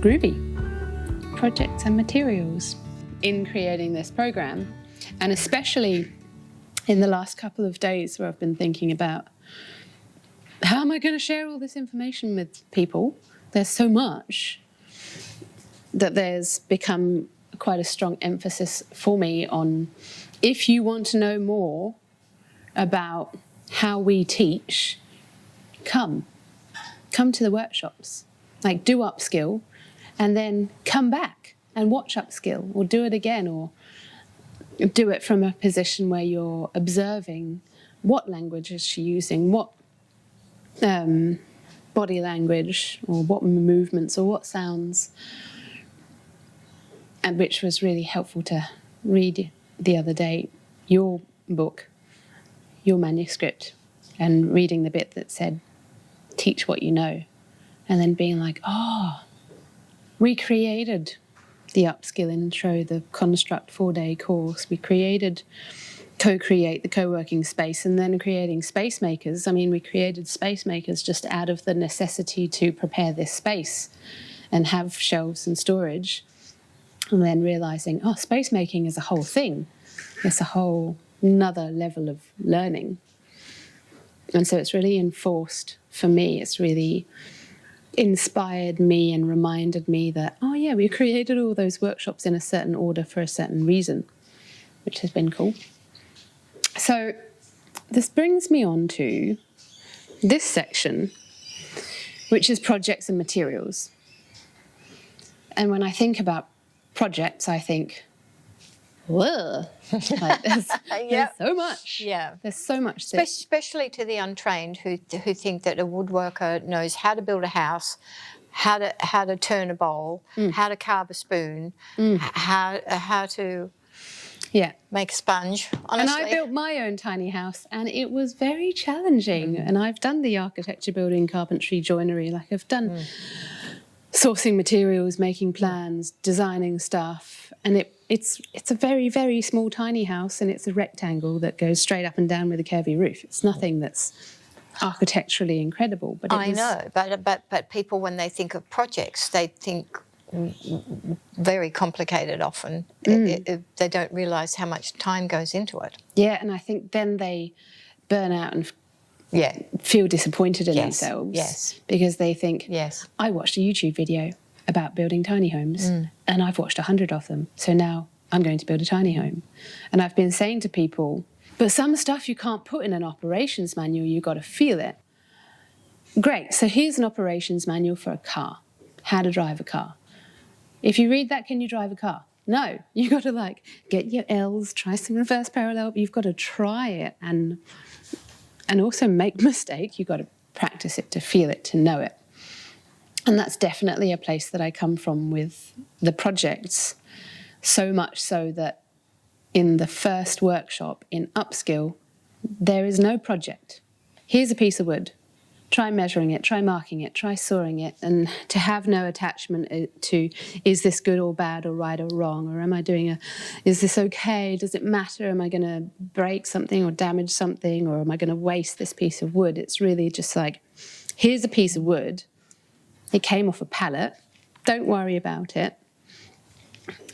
groovy. Projects and materials. In creating this program, and especially in the last couple of days where I've been thinking about how am I going to share all this information with people? There's so much that there's become quite a strong emphasis for me on, if you want to know more about how we teach, come to the workshops, like do upskill and then come back and watch upskill or do it again, or do it from a position where you're observing what language is she using, what body language or what movements or what sounds, and which was really helpful to read the other day, your book, your manuscript, and reading the bit that said, teach what you know, and then being like, we created the upskill intro, the construct 4-day course, we co-create the co-working space, and then creating space makers. I mean, we created space makers just out of the necessity to prepare this space and have shelves and storage. And then realizing, space making is a whole thing. It's a whole another level of learning. And so it's really enforced for me. It's really inspired me and reminded me that, we created all those workshops in a certain order for a certain reason, which has been cool. So this brings me on to this section, which is projects and materials. And when I think about projects, I think, whoa, like there's so much. Yeah. There's so much. Especially to the untrained who think that a woodworker knows how to build a house, how to turn a bowl, how to carve a spoon, how to make a sponge, honestly. And I built my own tiny house, and it was very challenging. And I've done the architecture, building, carpentry, joinery. Like I've done sourcing materials, making plans, designing stuff. And it's a very, very small, tiny house, and it's a rectangle that goes straight up and down with a curvy roof. It's nothing that's architecturally incredible. But I know, but people, when they think of projects, they think very complicated often. They don't realise how much time goes into it. Yeah, and I think then they burn out and feel disappointed in themselves. Yes. Because they think, I watched a YouTube video about building tiny homes and I've watched 100 of them. So now I'm going to build a tiny home. And I've been saying to people, but some stuff you can't put in an operations manual, you've got to feel it. Great, so here's an operations manual for a car, how to drive a car. If you read that, can you drive a car? No, you've got to get your L's, try some reverse parallel. You've got to try it and also make a mistake. You've got to practice it, to feel it, to know it. And that's definitely a place that I come from with the projects, so much so that in the first workshop in Upskill, there is no project. Here's a piece of wood. Try measuring it, try marking it, try sawing it, and to have no attachment to, is this good or bad or right or wrong, or am I doing is this okay, does it matter, am I going to break something or damage something, or am I going to waste this piece of wood? It's really just like, here's a piece of wood, it came off a pallet, don't worry about it,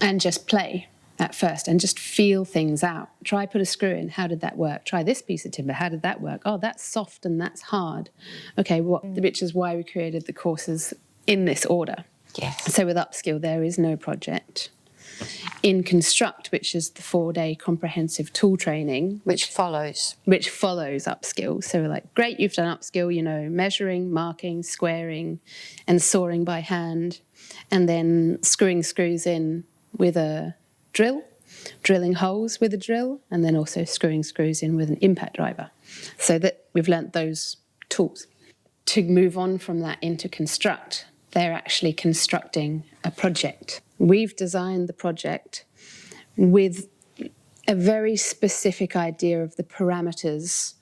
and just play at first and just feel things out. Try put a screw in, how did that work? Try this piece of timber, how did that work? Oh, that's soft and that's hard. Okay, which is why we created the courses in this order. Yes. So with Upskill, there is no project. In Construct, which is the 4-day comprehensive tool training. Which follows Upskill. So we're like, great, you've done Upskill, measuring, marking, squaring, and sawing by hand, and then screwing screws in with a drill, drilling holes with a drill, and then also screwing screws in with an impact driver. So that we've learnt those tools. To move on from that into Construct, they're actually constructing a project. We've designed the project with a very specific idea of the parameters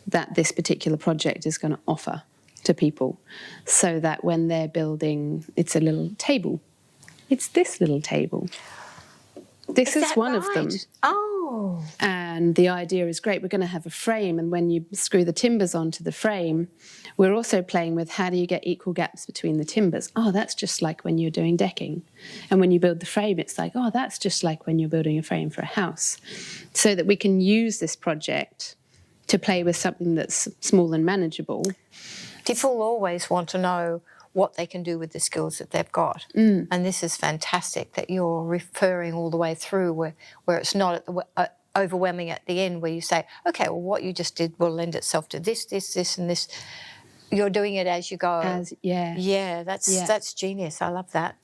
that this particular project is going to offer to people, so that when they're building, it's a little table. It's this little table. This is one of them. Oh. And And the idea is great, we're going to have a frame, and when you screw the timbers onto the frame, we're also playing with how do you get equal gaps between the timbers. Oh, that's just like when you're doing decking. And when you build the frame, it's like, oh, that's just like when you're building a frame for a house. So that we can use this project to play with something that's small and manageable. People always want to know what they can do with the skills that they've got. And this is fantastic that you're referring all the way through where it's not at the overwhelming at the end where you say, okay, well, what you just did will lend itself to this, this, this, and this. You're doing it as you go. Yeah, that's genius. I love that.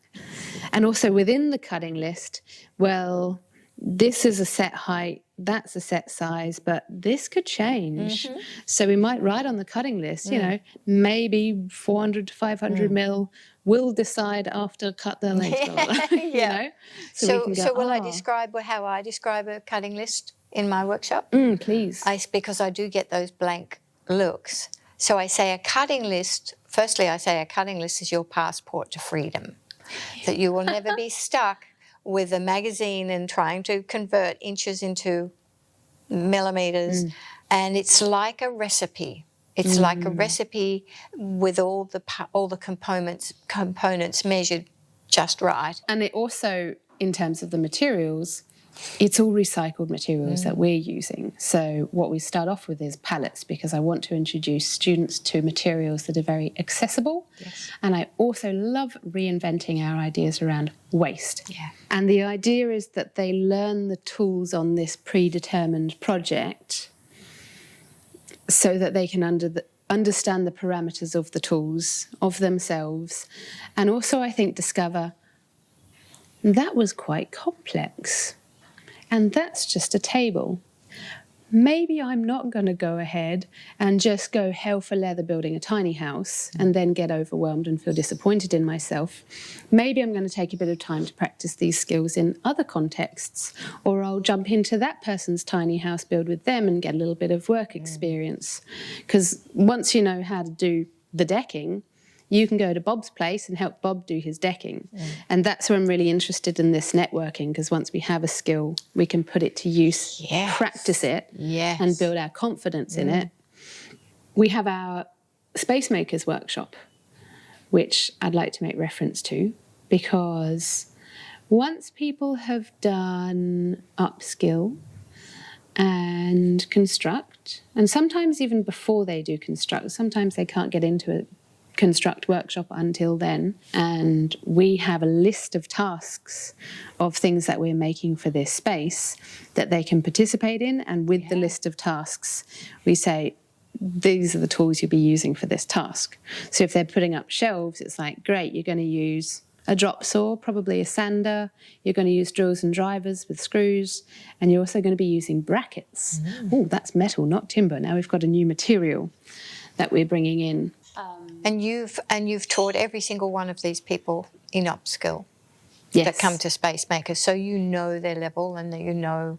And also within the cutting list, well, this is a set height, that's a set size, but this could change. So we might write on the cutting list, you know, maybe 400 to 500 mil. We'll decide after cut the length. You know? So will I describe how I describe a cutting list in my workshop? Please. Because I do get those blank looks. So I say a cutting list, firstly I say a cutting list is your passport to freedom. That you will never be stuck with a magazine and trying to convert inches into millimeters. And it's like a recipe. It's like a recipe with all the components measured just right. And it also, in terms of the materials, it's all recycled materials that we're using. So what we start off with is pallets, because I want to introduce students to materials that are very accessible. And I also love reinventing our ideas around waste. And the idea is that they learn the tools on this predetermined project so that they can understand the parameters of the tools, of themselves, and also, I think, discover that was quite complex. And that's just a table. Maybe I'm not going to go ahead and just go hell for leather building a tiny house and then get overwhelmed and feel disappointed in myself. Maybe I'm going to take a bit of time to practice these skills in other contexts, or I'll jump into that person's tiny house, build with them and get a little bit of work experience. Because once you know how to do the decking, you can go to Bob's place and help Bob do his decking. And that's where I'm really interested in this networking, because once we have a skill, we can put it to use, practice it, and build our confidence in it. We have our Space Makers workshop, which I'd like to make reference to, because once people have done upskill and construct, and sometimes even before they do construct, sometimes they can't get into it, construct workshop until then, and we have a list of tasks of things that we're making for this space that they can participate in, and with the list of tasks we say these are the tools you'll be using for this task. So if they're putting up shelves, it's like, great, you're going to use a drop saw, probably a sander, you're going to use drills and drivers with screws, and you're also going to be using brackets. Oh, that's metal, not timber. Now we've got a new material that we're bringing in. And you've taught every single one of these people in upskill that come to Space Makers, so you know their level and you know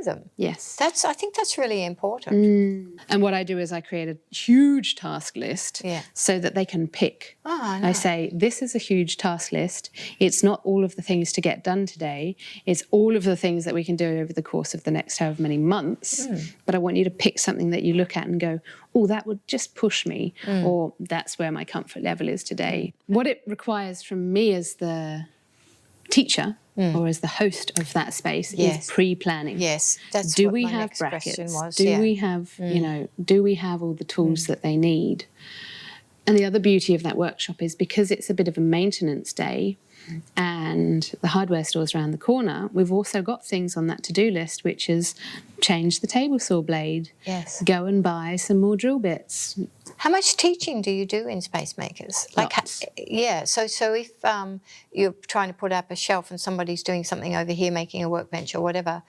them. I think that's really important. And what I do is I create a huge task list so that they can pick. I say, this is a huge task list. It's not all of the things to get done today. It's all of the things that we can do over the course of the next however many months. But I want you to pick something that you look at and go, oh, that would just push me, or that's where my comfort level is today. What it requires from me as the teacher or as the host of that space is pre-planning. That's do what we my have next brackets? question was. Do we have, do we have all the tools that they need? And the other beauty of that workshop is because it's a bit of a maintenance day and the hardware store's around the corner, we've also got things on that to-do list, which is change the table saw blade, go and buy some more drill bits. How much teaching do you do in Space Makers? Lots. So if you're trying to put up a shelf and somebody's doing something over here, making a workbench or whatever,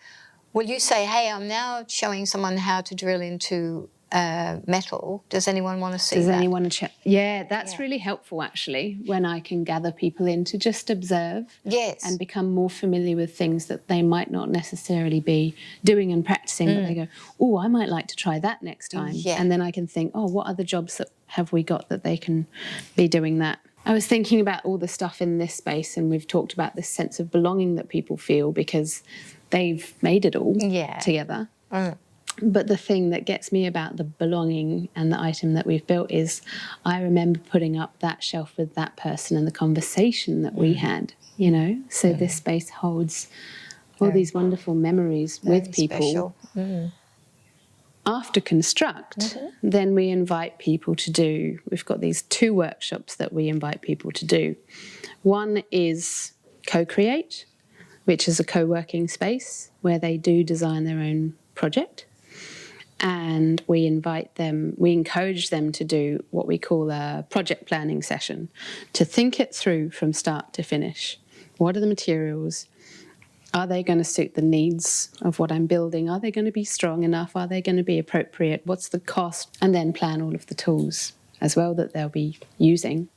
will you say, hey, I'm now showing someone how to drill into metal? Does anyone want to see that? Does anyone want to check? Yeah, that's really helpful actually, when I can gather people in to just observe and become more familiar with things that they might not necessarily be doing and practicing, but they go, oh, I might like to try that next time. And then I can think, oh, what other jobs have we got that they can be doing that? I was thinking about all the stuff in this space, and we've talked about this sense of belonging that people feel because they've made it all together. But the thing that gets me about the belonging and the item that we've built is I remember putting up that shelf with that person and the conversation that we had, you know. So this space holds all these wonderful memories with people. After construct, then we invite people to do, we've got these 2 workshops that we invite people to do. One is co-create, which is a co-working space where they do design their own project. And we encourage them to do what we call a project planning session, to think it through from start to finish. What are the materials? Are they going to suit the needs of what I'm building? Are they going to be strong enough? Are they going to be appropriate? What's the cost? And then plan all of the tools as well that they'll be using.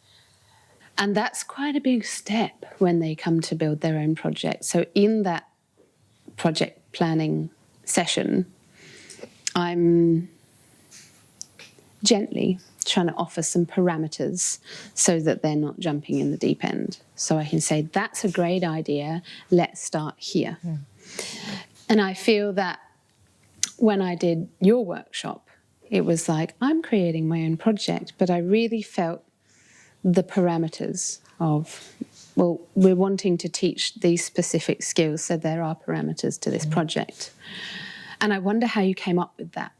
And that's quite a big step when they come to build their own project. So in that project planning session, I'm gently trying to offer some parameters so that they're not jumping in the deep end. So I can say, that's a great idea, let's start here. And I feel that when I did your workshop, it was like, I'm creating my own project, but I really felt the parameters of, well, we're wanting to teach these specific skills, so there are parameters to this project. And I wonder how you came up with that.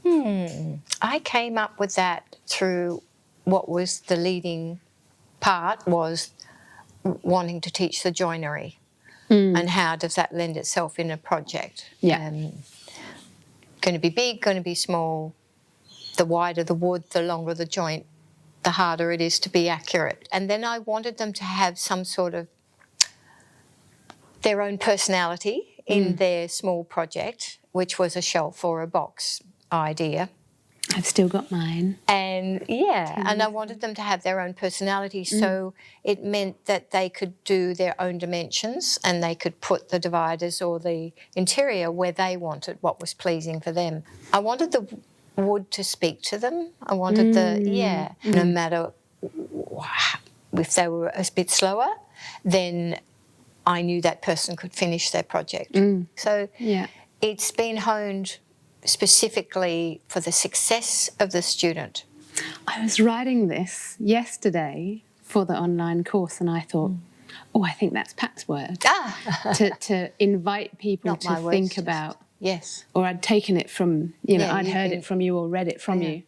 I came up with that through what was the leading part, was wanting to teach the joinery. And how does that lend itself in a project? Going to be big, going to be small. The wider the wood, the longer the joint, the harder it is to be accurate. And then I wanted them to have some sort of their own personality in their small project, which was a shelf or a box idea. I've still got mine. And and I wanted them to have their own personality, so it meant that they could do their own dimensions and they could put the dividers or the interior where they wanted, what was pleasing for them. I wanted the wood to speak to them. I wanted no matter if they were a bit slower, then I knew that person could finish their project. So it's been honed specifically for the success of the student. I was writing this yesterday for the online course and I thought, I think that's Pat's word. To invite people to think about. Yes. Or I'd taken it from, I'd heard it from you or read it from you.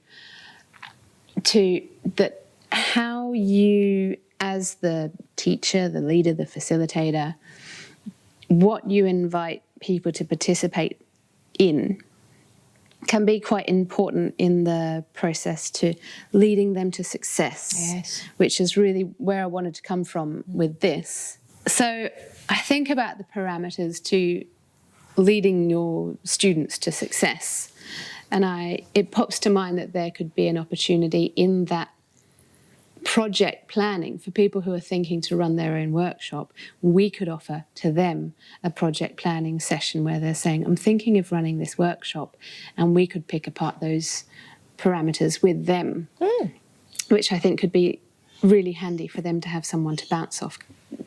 To that how you, as the teacher, the leader, the facilitator, what you invite people to participate in can be quite important in the process to leading them to success, which is really where I wanted to come from with this. So I think about the parameters to leading your students to success, and it pops to mind that there could be an opportunity in that project planning for people who are thinking to run their own workshop. We could offer to them a project planning session where they're saying, I'm thinking of running this workshop, and we could pick apart those parameters with them, which I think could be really handy for them to have someone to bounce off.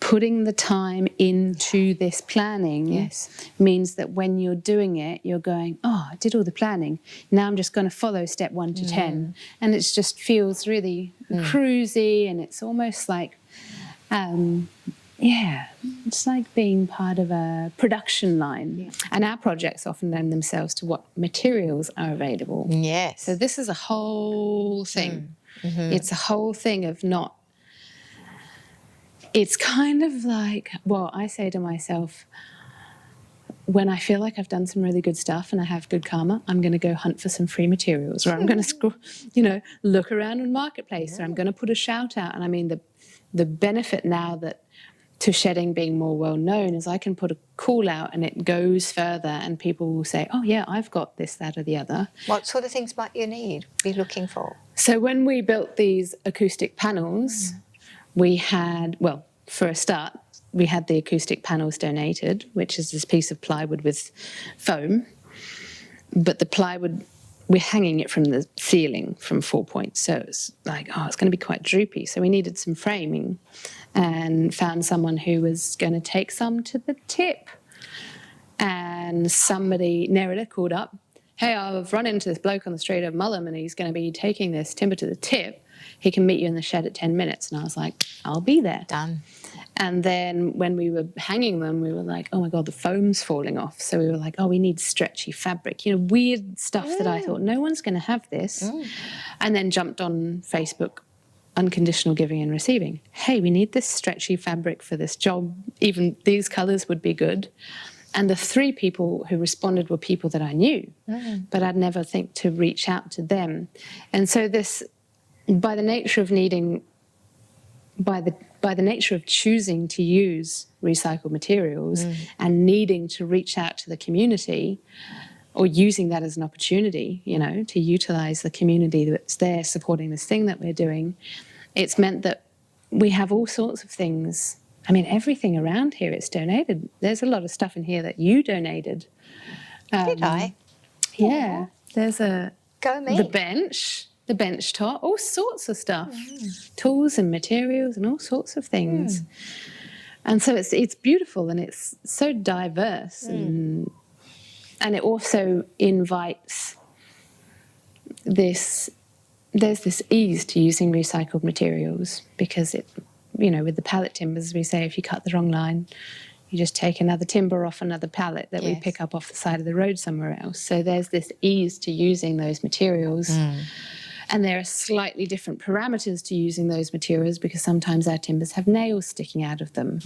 Putting the time into this planning means that when you're doing it, you're going, I did all the planning. Now I'm just going to follow step 1 to 10. And it just feels really cruisy, and it's almost like, it's like being part of a production line. And our projects often lend themselves to what materials are available. Yes. So this is a whole thing. It's a whole thing of not. It's kind of like, I say to myself, when I feel like I've done some really good stuff and I have good karma, I'm going to go hunt for some free materials, or I'm going to look around on Marketplace, or I'm going to put a shout out. And I mean, the benefit now that to shedding being more well known is I can put a call out and it goes further, and people will say, I've got this, that, or the other. What sort of things might you be looking for? So when we built these acoustic panels, we had, for a start, we had the acoustic panels donated, which is this piece of plywood with foam. But the plywood, we're hanging it from the ceiling from 4 points. So it's like, it's going to be quite droopy. So we needed some framing, and found someone who was going to take some to the tip. and somebody, Nerida, called up, hey, I've run into this bloke on the street of Mullum and he's going to be taking this timber to the tip. He can meet you in the shed at 10 minutes. And I was like, I'll be there. Done. And then when we were hanging them, we were like, oh my God, the foam's falling off. So we were like, oh, we need stretchy fabric, weird stuff that I thought, no one's going to have this. And then jumped on Facebook, unconditional giving and receiving. Hey, we need this stretchy fabric for this job. Even these colours would be good. And the 3 people who responded were people that I knew, but I'd never think to reach out to them. And so this, by the nature of choosing to use recycled materials and needing to reach out to the community, or using that as an opportunity, to utilise the community that's there supporting this thing that we're doing, it's meant that we have all sorts of things. I mean, everything around here is donated. There's a lot of stuff in here that you donated. Did I? Yeah. There's Go me. the bench top, all sorts of stuff. Tools and materials and all sorts of things. And so it's beautiful and it's so diverse. And it also invites there's this ease to using recycled materials, because it, with the pallet timbers, we say if you cut the wrong line, you just take another timber off another pallet that we pick up off the side of the road somewhere else. So there's this ease to using those materials. And there are slightly different parameters to using those materials, because sometimes our timbers have nails sticking out of them.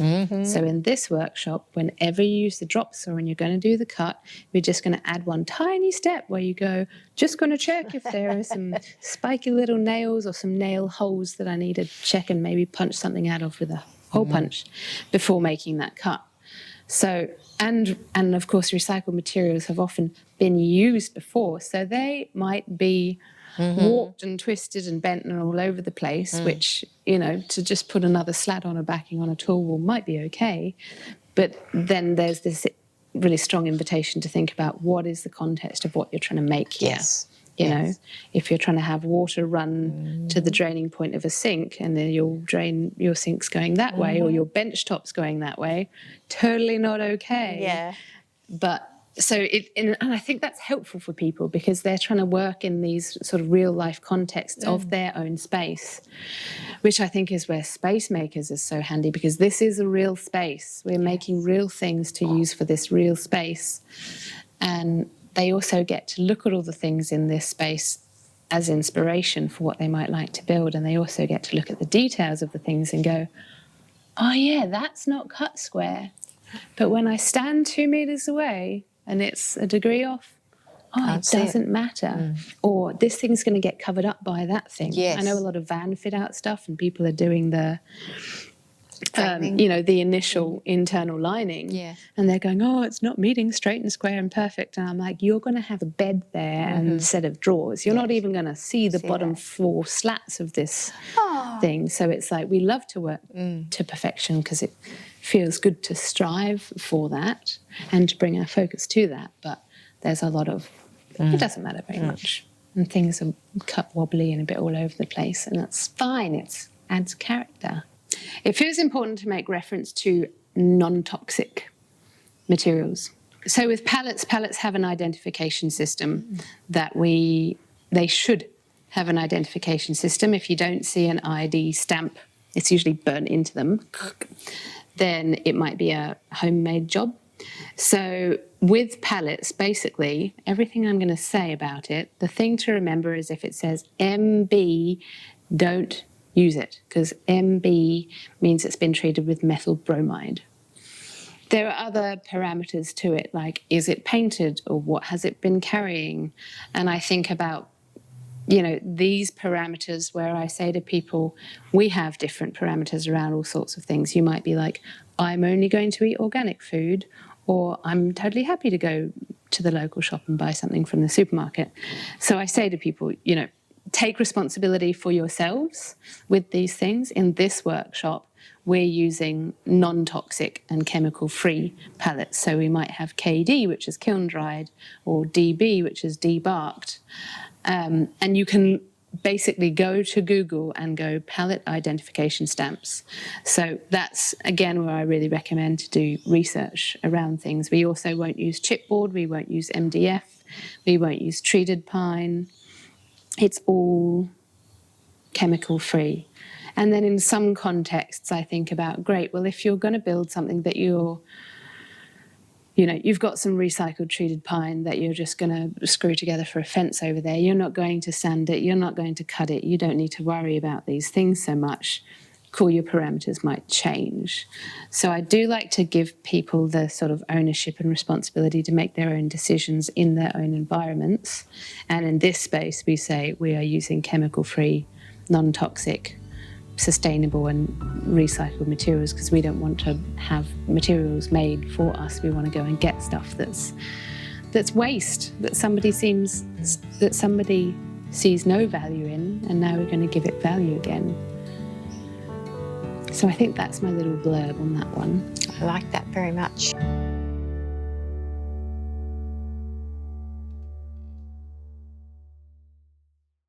So in this workshop, whenever you use the drop saw and you're going to do the cut, we're just going to add one tiny step where you go, just going to check if there are some spiky little nails or some nail holes that I need to check and maybe punch something out of with a hole punch before making that cut. So, and of course, recycled materials have often been used before, so they might be warped and twisted and bent and all over the place, which, to just put another slat on or backing on a tool wall might be okay. But then there's this really strong invitation to think about what is the context of what you're trying to make here. You know, if you're trying to have water run to the draining point of a sink and then your sink's going that way or your bench top's going that way, totally not okay. Yeah. But so and I think that's helpful for people, because they're trying to work in these sort of real life contexts of their own space, which I think is where Space Makers is so handy, because this is a real space. We're making real things to use for this real space. And they also get to look at all the things in this space as inspiration for what they might like to build. And they also get to look at the details of the things and go, oh yeah, that's not cut square. But when I stand 2 meters away and it's a degree off, it doesn't matter. Or this thing's going to get covered up by that thing. Yes. I know a lot of van fit out stuff and people are doing the the initial internal lining, and they're going, oh, it's not meeting straight and square and perfect. And I'm like, you're going to have a bed there and a set of drawers. You're not even going to see the bottom 4 slats of this thing. So it's like we love to work to perfection because it feels good to strive for that and to bring our focus to that. But there's a lot of, it doesn't matter very much. And things are cut wobbly and a bit all over the place. And that's fine. It adds character. It feels important to make reference to non-toxic materials. So with pallets have an identification system that they should have an identification system. If you don't see an ID stamp, it's usually burnt into them, then it might be a homemade job. So with pallets, basically, everything I'm going to say about it, the thing to remember is if it says MB, don't use it, because MB means it's been treated with methyl bromide. There are other parameters to it, like is it painted or what has it been carrying? And I think about, these parameters where I say to people, we have different parameters around all sorts of things. You might be like, I'm only going to eat organic food, or I'm totally happy to go to the local shop and buy something from the supermarket. So I say to people, take responsibility for yourselves with these things. In this workshop, we're using non-toxic and chemical-free pallets. So we might have KD, which is kiln-dried, or DB, which is debarked. And you can basically go to Google and go palette identification stamps. So that's, again, where I really recommend to do research around things. We also won't use chipboard, we won't use MDF, we won't use treated pine. It's all chemical free. And then in some contexts, I think about, great, well, if you're going to build something that you've got some recycled treated pine that you're just going to screw together for a fence over there. You're not going to sand it. You're not going to cut it. You don't need to worry about these things so much. Cool, your parameters might change. So I do like to give people the sort of ownership and responsibility to make their own decisions in their own environments. And in this space, we say we are using chemical-free, non-toxic, sustainable and recycled materials, because we don't want to have materials made for us. We want to go and get stuff that's waste, that somebody sees no value in, and now we're going to give it value again. So I think that's my little blurb on that one. I like that very much.